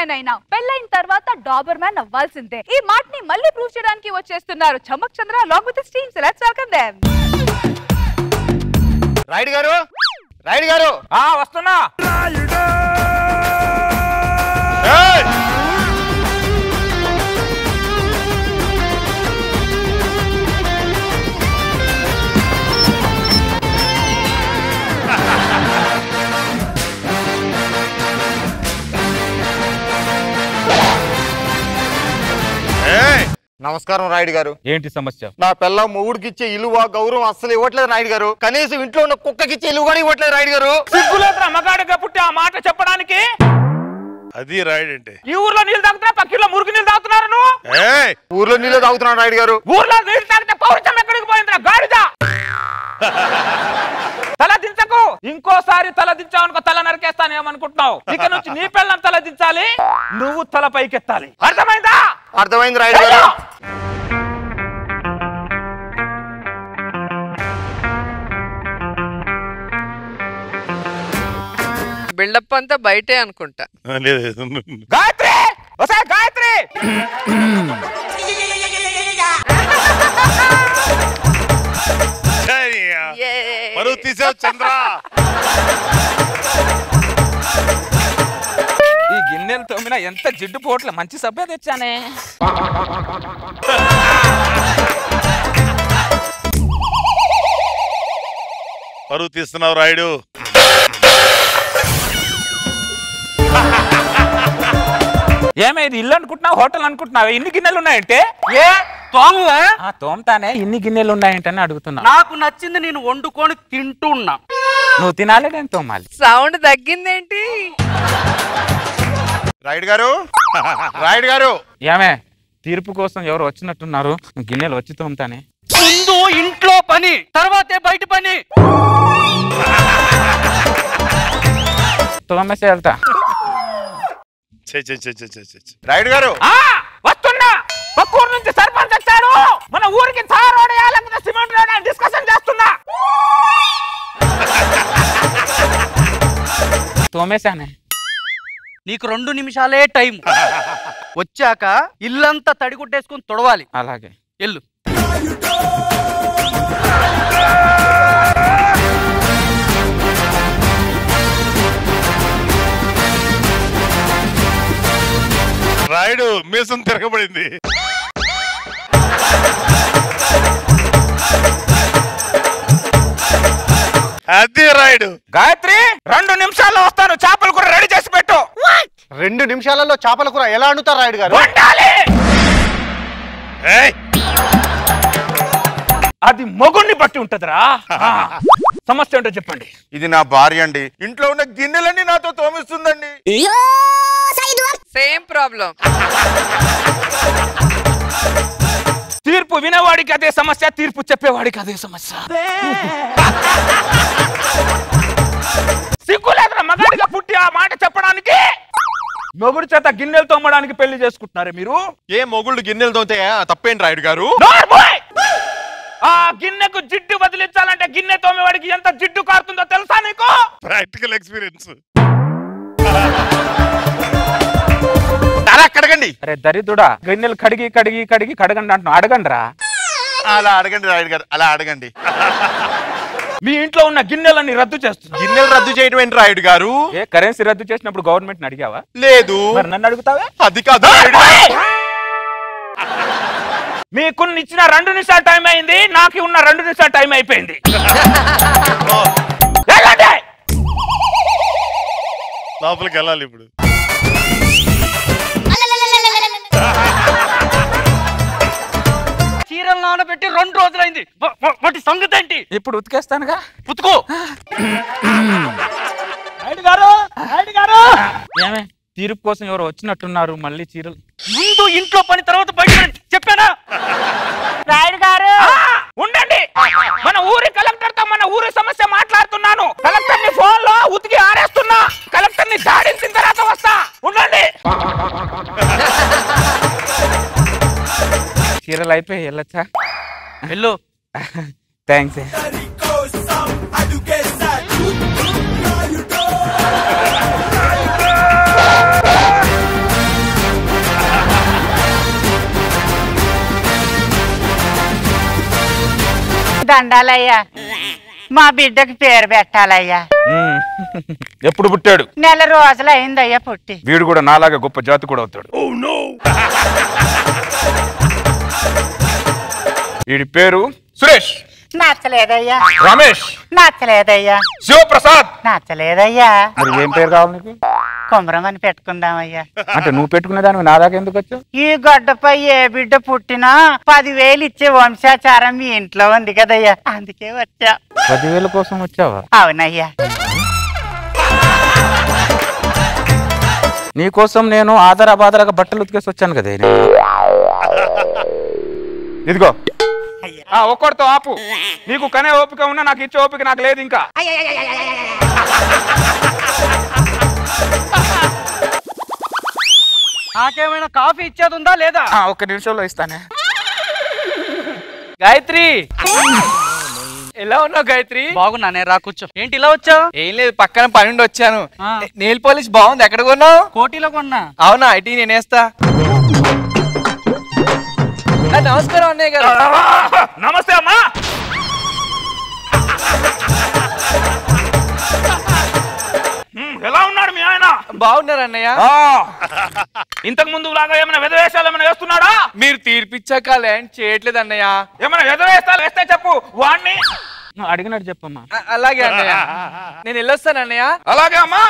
Man అయినా పెళ్ళైన తర్వాత డాబర్ మ్యాన్ అవ్వాల్సిందే. ఈ మాటని మళ్ళీ ప్రూవ్ చేయడానికి వచ్చేస్తున్నారు చమక్ చంద్ర along with his team. So let's welcome them. Rayudu గారు, రాయుడు గారు, వస్తున్నా. నమస్కారం రాయుడు గారు. ఏంటి సమస్య? నా పిల్ల మొగుడికి ఇచ్చే ఇలువ గౌరవం అస్సలు ఇవ్వట్లేదు రాయుడు గారు. కనీసం ఇంట్లో ఉన్న కుక్కకి ఇచ్చే ఇలువ కూడా ఇవ్వట్లేదు రాయుడు గారు. సిగ్గులేదురా మగాడిగా పుట్టి ఆ మాట చెప్పడానికి? అది రాయుడు అంటే. ఈ ఊర్లో నీళ్ళు తాగుతున్నా, పక్కలో మురికి నీళ్ళు తాగుతున్నారు నువ్వు. ఊర్లో నీళ్ళు తాగుతున్నాడు రాయుడు గారు. ఊర్లో నీళ్ళు తాగితే పౌరుషం ఎక్కడికి పోయిందిరా గాడిద? తల దించకు. ఇంకోసారి తల దించావనుకో తల నరికేస్తాను ఏమనుకుంటున్నావు? ఇక నుంచి నీ పిల్లని తల దించాలి, నువ్వు తల పైకెత్తాలి. అర్థమైందా? అర్థమైంది రాయుడు గారు. బిల్డప్ అంతా బయటే అనుకుంటా. గాయత్రి, ఒకసారి గాయత్రి. పరువు తీసావు చంద్ర. ఈ గిన్నెలు తోమినా ఎంత జిడ్డు పోట్ల మంచి సభ్య తెచ్చానే. పరువు తీస్తున్నావు రాయుడు. ఏమైంది? ఇల్లు అనుకుంటున్నావు, హోటల్ అనుకుంటున్నావు? ఇన్ని గిన్నెలు ఉన్నాయంటే తోమతానే. ఇన్ని గిన్నెలు ఉన్నాయంటని అడుగుతున్నా. నాకు నచ్చింది నేను వండుకొని తింటున్నా. నువ్వు తినాలి, నేను తోమాలి. సౌండ్ తగ్గిందేంటి? రాయుడు గారు, రాయుడు గారు. ఏమే తీర్పు కోసం ఎవరు వచ్చినట్టున్నారు? గిన్నెలు వచ్చి తోమతానే. ముందు ఇంట్లో పని, తర్వాతే బయట పని. తోమేసి వెళ్తా. రాయుడు గారు వస్తున్నా. పక్కూరు నుంచి సర్పంచ్ వచ్చాడు. మన ఊరికి తార్ రోడ్ వేయాలంటే సిమెంట్ రోడ్ అని డిస్కషన్ చేస్తున్నా. తోమేశానే. నీకు 2 నిమిషాలే టైం. వచ్చాక ఇల్లంతా తడిగుడ్డేసుకుని తొడవాలి. అలాగే ఎల్లు. రాయుడు మీసం తిరగబడింది. అది రాయుడు. గాయత్రి, 2 నిమిషాల్లో వస్తాను. చేపల కూర రెడీ చేసి పెట్టు. 2 నిమిషాలలో చేపల కూర ఎలా వండుతారు రాయుడు గారు? అది మొగుణ్ణి బట్టి ఉంటదిరా. సమస్య ఏంటో చెప్పండి. ఇది నా భార్య అండి. ఇంట్లో ఉన్న గిన్నెలన్నీ నాతో తోమిస్తుందండి. Same problem. తీర్పు వినేవాడికి అదే సమస్య, తీర్పు చెప్పేవాడికి అదే సమస్య. సిగ్గులేదురా మగాడిగా పుట్టి ఆ మాట చెప్పడానికి? మొగుడు చేత గిన్నెలు తోమడానికి పెళ్లి చేసుకుంటున్నారే మీరు. ఏ మొగుళ్ళు గిన్నెలు తోమితే తప్పేంటి రాయుడు గారు? ఆ గిన్నెకు జిడ్డు వదిలించాలంటే గిన్నె తోమేవాడికి ఎంత జిడ్డు కారుతుందో తెలుసా నీకు? Practical experience. కడగండి. అరే దరిద్రుడా, గిన్నెలు కడిగి కడిగి కడిగి కడగండి అంటున్నా. అడగండి రా. అలా అడగండి రాయుడు గారు, అలా అడగండి. మీ ఇంట్లో ఉన్న గిన్నెలన్నీ రద్దు చేస్తున్నా. గిన్నెలు రద్దు చేయడం ఏంటి రాయుడు గారు? ఏ కరెన్సీ రద్దు చేసినప్పుడు గవర్నమెంట్ అడిగావా? లేదు. మరి నన్ను అడుగుతావా? అది కాదు. మీకు ఇచ్చిన 2 నిమిషాలు టైం అయింది, నాకు ఉన్న 2 నిమిషాలు టైం అయిపోయింది. లోపలికి వెళ్ళాలి ఇప్పుడు. చీరలు నానబెట్టి 2 రోజులైంది. వాటి సంగతి ఏంటి? ఇప్పుడు ఉతికేస్తానుగా. ఉతుకో. ఏమే తీర్పు కోసం ఎవరు వచ్చినట్టున్నారు? మళ్ళీ చీరలు. ముందు ఇంట్లో పని, తర్వాత బయట పని. చెప్పానా? రాయుడు గారు ఉండండి. మన ఊరి కలెక్టర్ తో మన ఊరి సమస్య మాట్లాడుతున్నాను. కలెక్టర్ ని ఫోన్ లో ఉతికి ఆరేస్తున్నా. కలెక్టర్ ని జాడించిన తర్వాత వస్తా. ఉండండి. చీరలు అయిపోయి వెళ్ళొచ్చా? వెళ్ళు. థ్యాంక్స్. దండాలయ్యా మా బిడ్డకి పేరు పెట్టాలయ్యా. ఎప్పుడు పుట్టాడు? నెల రోజులు అయిందయ్యా పుట్టి. వీడు కూడా నాలాగా గొప్ప జాతి కూడా అవుతాడు. వీడి పేరు సురేష్. నచ్చలేదయ్యా. రమేష్. నచ్చలేదయ్యా. శివప్రసాద్. నచ్చలేదయ్యా. మరి ఏం పేరు కావాలి నీకు? కుమరం అని పెట్టుకుందామయ్యా. అంటే నువ్వు పెట్టుకునే దానికి నా దాకా ఎందుకు వచ్చావు? ఈ గడ్డపై ఏ బిడ్డ పుట్టినా 10,000 ఇచ్చే వంశాచారం మీ ఇంట్లో ఉంది కదయ్యా, అందుకే వచ్చా. 10,000 కోసం వచ్చావా? అవునయ్యా. నీకోసం నేను ఆధారాబాదరాగా బట్టలు ఉతికేసి వచ్చాను కదా. ఇదిగో ఒక్కడితో ఆపు. నీకు కనే ఓపిక ఉన్నా నాకు ఇచ్చే ఓపిక నాకు లేదు ఇంకా. నాకేమైనా కాఫీ ఇచ్చేది ఉందా లేదా? ఒక్క నిమిషంలో ఇస్తానే. గాయత్రి, ఎలా ఉన్నావు గాయత్రి? బాగున్నానే, రా కూర్చో. ఏంటి ఇలా వచ్చావు? ఏం లేదు, పక్కన పని నుండి వచ్చాను. నెయిల్ పాలిష్ బాగుంది, ఎక్కడ కొన్నావు? కోటిలో కొన్నా. అవునా, ఇటీ నేనేస్తా. నమస్కారం అన్నయ్య గారు. నమస్తే అమ్మా. ఎలా ఉన్నాడు మీ ఆయన? బాగున్నారు అన్నయ్య. ఇంతకు ముందు లాగా ఏమైనా విధవేషాలు ఏమైనా వేస్తున్నాడా? మీరు తీర్పిచ్చాక ల్యాండ్ చేయట్లేదు అన్నయ్య. ఏమైనా విధవేషాలు వేస్తే చెప్పు, వాడిని అడిగినట్టు చెప్పమ్మా. అలాగే అన్నయ్య, నేను వెళ్ళొస్తాను అన్నయ్య. అలాగే అమ్మా,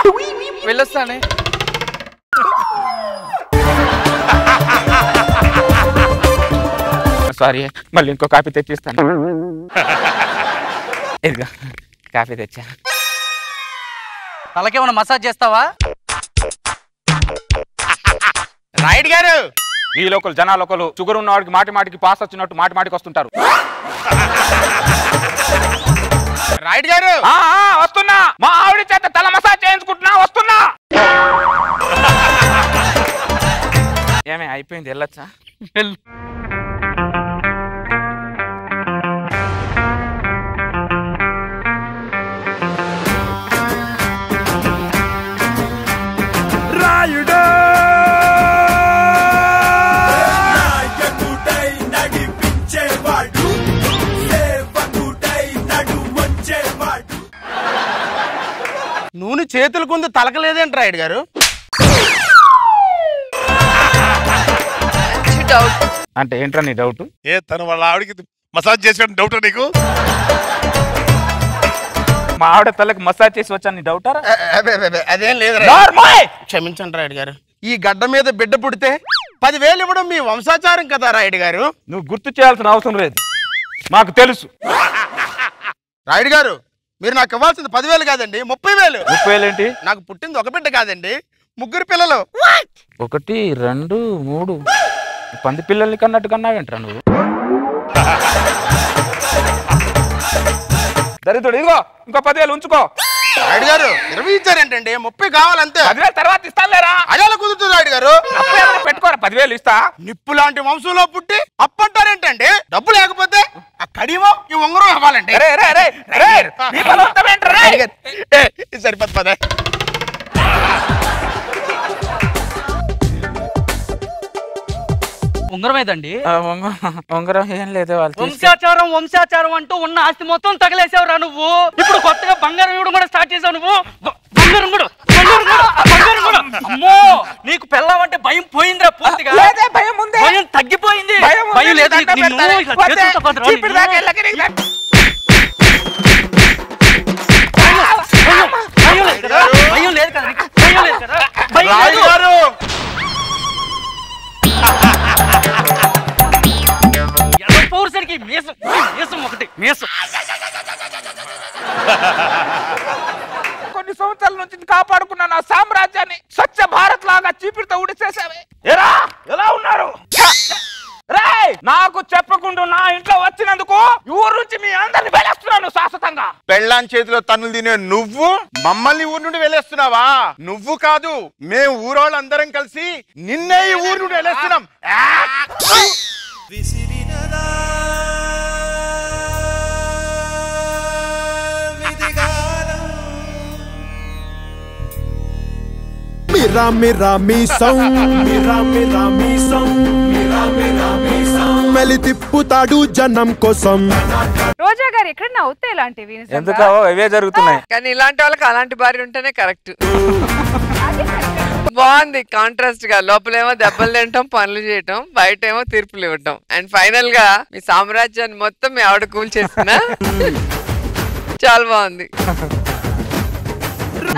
వెళ్ళొస్తానే. సారీ, మళ్ళీ ఇంకో కాఫీ తెచ్చిస్తాను. ఇదిగో కాఫీ తెచ్చా. తలకేమైనా మసాజ్ చేస్తావా? రైట్ గారు, ఈ లోకల్ జనాలు ఒకరు షుగర్ ఉన్న వాడికి మాటి మాటికి పాస్ వచ్చినట్టు మాటి మాటికి వస్తుంటారు. రైట్ గారు, వస్తున్నా. మా ఆవిడ చేత తల మసాజ్ చేయించుకుంటున్నా, వస్తున్నా. ఏమే అయిపోయింది, వెళ్ళొచ్చా? వెళ్ళు. నూనె చేతులకు ఉంది, తలకలేదేంటి రాయుడు గారు? అంటే ఏంట్రా నీ డౌట్? తను వాళ్ళ ఆవిడకి మసాజ్ చేసి డౌట్ నీకు? మా ఆవిడ తలకి మసాజ్ చేసి వచ్చాను, నీ డౌటారా? అదేం లేదు. క్షమించండి రాయుడు గారు, ఈ గడ్డ మీద బిడ్డ పుడితే 10,000 ఇవ్వడం మీ వంశాచారం కదా రాయుడు గారు. నువ్వు గుర్తు చేయాల్సిన అవసరం లేదు, మాకు తెలుసు. రాయుడు గారు, మీరు నాకు ఇవ్వాల్సింది 10,000 కాదండి, 30,000. 30,000 ఏంటి? నాకు పుట్టింది ఒక బిడ్డ కాదండి, 3 పిల్లలు. 1 2 3 పంది పిల్లల్ని కన్నట్టు కన్నావేంట్రా నువ్వు? దరిద్రుడు, ఇదిగో ఇంకో 10,000 ఉంచుకో. రాయుడు గారు 20 ఇచ్చారేంటండి, 30 కావాలంతే. 10,000 తర్వాత ఇస్తానులేరా? అదే కుదురుతుంది రాయుడు గారు. పెట్టుకోరా, 10,000 ఇస్తా. నిప్పు లాంటి వంశంలో పుట్టి అప్పంటారేంటండి? డబ్బు లేకపోతే ఆ కడియమో ఈ ఉంగరం ఇవ్వాలండి. సరిపోతుంది పదే. ఉంగరం ఏదండి? ఉంగరం ఏం లేదు. వంశాచారం వంశాచారం అంటూ ఉన్న ఆస్తి మొత్తం తగలేసావురా నువ్వు. ఇప్పుడు కొత్తగా బంగారం ఇవ్వడం కూడా స్టార్ట్ చేసావు నువ్వు. బంగారం కూడా. అమ్మో, నీకు పెళ్ళామంటే భయం పోయిందిరా పూర్తిగా. భయం తగ్గిపోయింది. భయం లేదు. భయం లేదు కదా, భయం లేదు కదా. పౌరుసరికి మీసం ఒకటి మీసం. కొన్ని సంవత్సరాల నుంచి కాపాడుకున్న నా సామ్రాజ్యాన్ని స్వచ్ఛ భారత్ లాగా చీపిరితో ఉడిసేసావే. ఎలా ఉన్నారు? నాకు చెప్పకుండా నా ఇంట్లో వచ్చినందుకు ఊరు నుంచి మీ అందరిని వెళ్ళేస్తున్నాను శాశ్వతంగా. పెళ్ళాన్ చేతిలో తన్నులు తినే నువ్వు మమ్మల్ని ఊరు నుండి వెళ్ళేస్తున్నావా? నువ్వు కాదు, మేము ఊరోళ్ళందరం కలిసి నిన్నే ఈ ఊరు నుండి వెళ్ళేస్తున్నాం. मेरा मेरा मीसम मेरा मेरा मीसम मेरा मेरा मीसम మెలి తిప్పుతాడు జనం కోసం. రోజా గారు ఎక్కడ నవ్వుతే ఇలాంటివి నిజంగా? ఎందుకు అవే జరుగుతున్నాయి. కానీ ఇలాంటి వాళ్ళకి అలాంటి భార్య ఉంటేనే కరెక్ట్. బాగుంది కాంట్రాస్ట్ గా. లోపలేమో దెబ్బలు తింటాం, పనులు చేయటం, బయట ఏమో తీర్పులు ఇవ్వటం. అండ్ ఫైనల్ గా మీ సామ్రాజ్యాన్ని మొత్తం మీ ఆవిడ కూల్చేసిన. చాలా బాగుంది.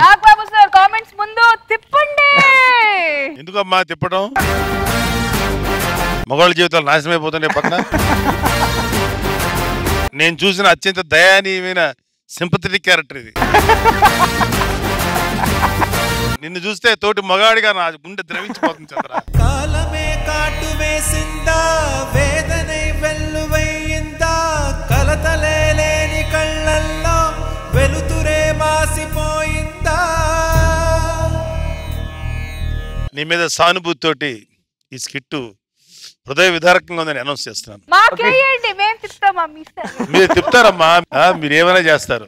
నాగబాబు సార్ కామెంట్స్ ముందు తిప్పండి. ఎందుకమ్మా తిప్పడం? మగవాళ్ళ జీవితాలు నాశనమైపోతుండే పక్కన. నేను చూసిన అత్యంత దయానీయమైన సింపథెటిక్ క్యారెక్టర్ ఇది. నిన్ను చూస్తే తోటి మగాడిగా నా గుండె ద్రవించిపోతుంది చంద్ర. కాలమే కాటు వేసిందా, వేదనై వెల్లువయ్యిందా, కలతలే లేని కళ్ళల్లో వెలుతురే మాసిపోయిందా. నీ మీద సానుభూతితోటి ఈ స్కిట్ హృదయ విదారకంగా ఉందని అనౌన్స్ చేస్తున్నాను. మాకేయండి, మేము తిప్పుతామా? మీరు తిప్పుతారమ్మా, మీరు ఏమైనా చేస్తారు.